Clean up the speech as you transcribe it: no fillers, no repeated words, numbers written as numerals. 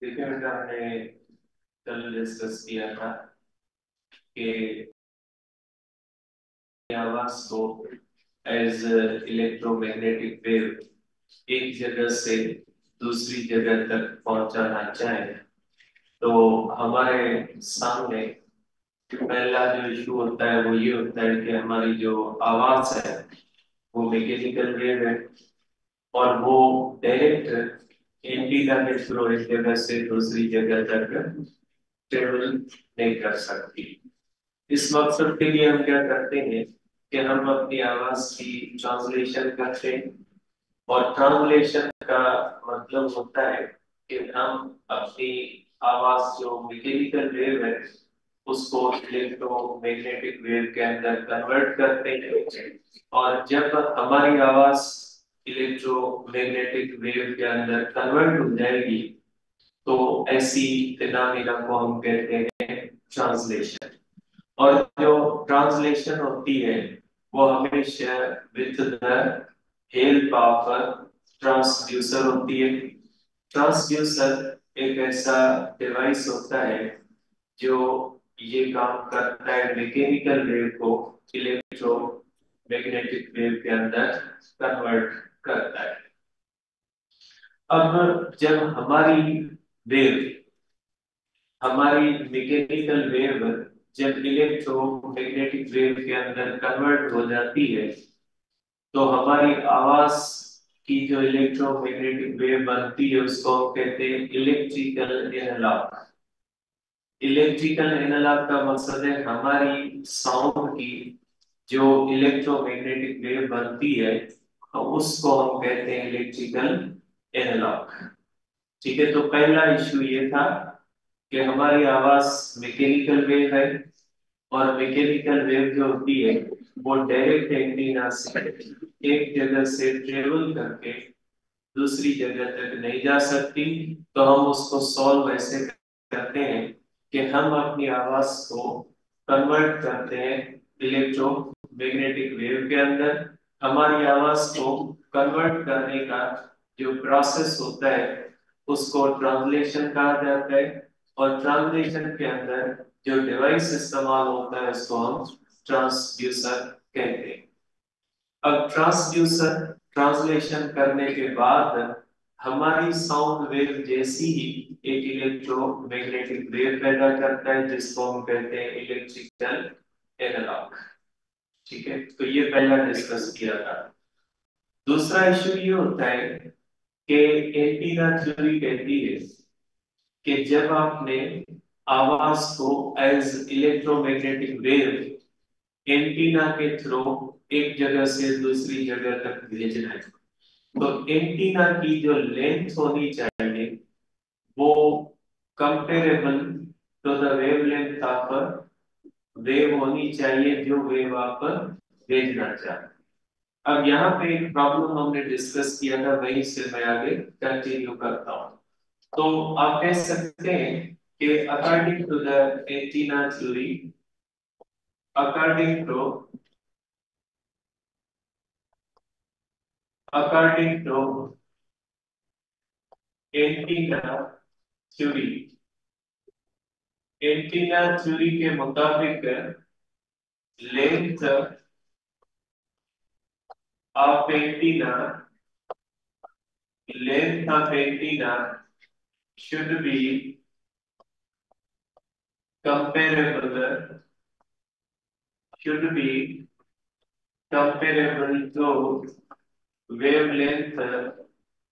देखिए बेटा, हमने कल डिस्कस किया था कि आवाज को एज इलेक्ट्रोमैग्नेटिक वेव एक जगह से दूसरी जगह तक पहुंचाना चाहे तो हमारे सामने पहला जो इशू होता है वो ये होता है कि हमारी जो आवाज है वो मैकेनिकल वेव है और वो डायरेक्ट एंटीना के थ्रू एक जगह से दूसरी जगह तक ट्रेवल नहीं कर सकती। इस मकसद के लिए हम क्या करते हैं कि हम अपनी आवाज की ट्रांसलेशन करते हैं। और ट्रांसलेशन का मतलब होता है कि हम अपनी आवाज जो मैकेनिकल वेव है उसको इलेक्ट्रोमैग्नेटिक वेव के अंदर कन्वर्ट करते हैं। और जब हमारी आवाज इलेक्ट्रोमैग्नेटिक वेव के अंदर कन्वर्ट हो जाएगी तो ऐसी फिनोमिना को हम कहते हैं ट्रांसलेशन। और जो ट्रांसलेशन होती है वो हमेशा with the help of transducer होती है। ट्रांसड्यूसर एक ऐसा डिवाइस होता है जो ये काम करता है मैकेनिकल वेव को इलेक्ट्रो मैग्नेटिक वेव के अंदर कन्वर्ट करता है। अब जब वेव हमारी मैकेनिकल वेव जब इलेक्ट्रोमैग्नेटिक वेव के अंदर कन्वर्ट हो जाती है तो हमारी आवाज की जो इलेक्ट्रोमैग्नेटिक वेव बनती है उसको हम कहते हैं इलेक्ट्रिकल एनालॉग। इलेक्ट्रिकल एनालॉग का मकसद है हमारी साउंड की जो इलेक्ट्रोमैग्नेटिक वेव बनती है उसको हम कहते हैं इलेक्ट्रिकल एनालॉग। ठीक है, तो पहला इशू ये था कि हमारी आवाज मैकेनिकल वेव है और मैकेनिकल वेव जो होती है वो डायरेक्ट एंटीना से एक जगह से ट्रेवल करके दूसरी जगह तक नहीं जा सकती। तो हम उसको सॉल्व ऐसे करते हैं कि हम अपनी आवाज को कन्वर्ट करते हैं इलेक्ट्रोमैग्नेटिक वेव के अंदर। हमारी आवाज को कन्वर्ट करने का जो प्रोसेस होता है उसको ट्रांसलेशन कहा जाता है। और ट्रांसलेशन के अंदर जो डिवाइस इस्तेमाल होता है उसको हम ट्रांसड्यूसर कहते हैं। अब ट्रांसड्यूसर ट्रांसलेशन करने के बाद हमारी साउंड वेव जैसी ही एक इलेक्ट्रोमैग्नेटिक वेव पैदा करता है जिसको हम कहते हैं इलेक्ट्रिकल एनालॉग। ठीक है, तो ये पहला डिस्कस किया था। दूसरा इश्यू ये होता है कि एंटीना थ्योरी कहती है कि जब आपने आवाज को एज इलेक्ट्रोमैग्नेटिक वेव एंटीना के थ्रू एक जगह से दूसरी जगह तक भेजना है तो एंटीना की जो लेंथ होनी चाहिए वो comparable to the wavelength of wave होनी चाहिए जो वेव आप भेजना चाहते हैं। अब यहाँ पे एक प्रॉब्लम हमने डिस्कस किया था वहीं से मैं आगे कंटिन्यू करता हूँ। तो आप कह सकते हैं कि according to the antenna theory, according to according to antenna theory, antenna theory के मुताबिक length of antenna, length of antenna should be comparable, should be comparable to wavelength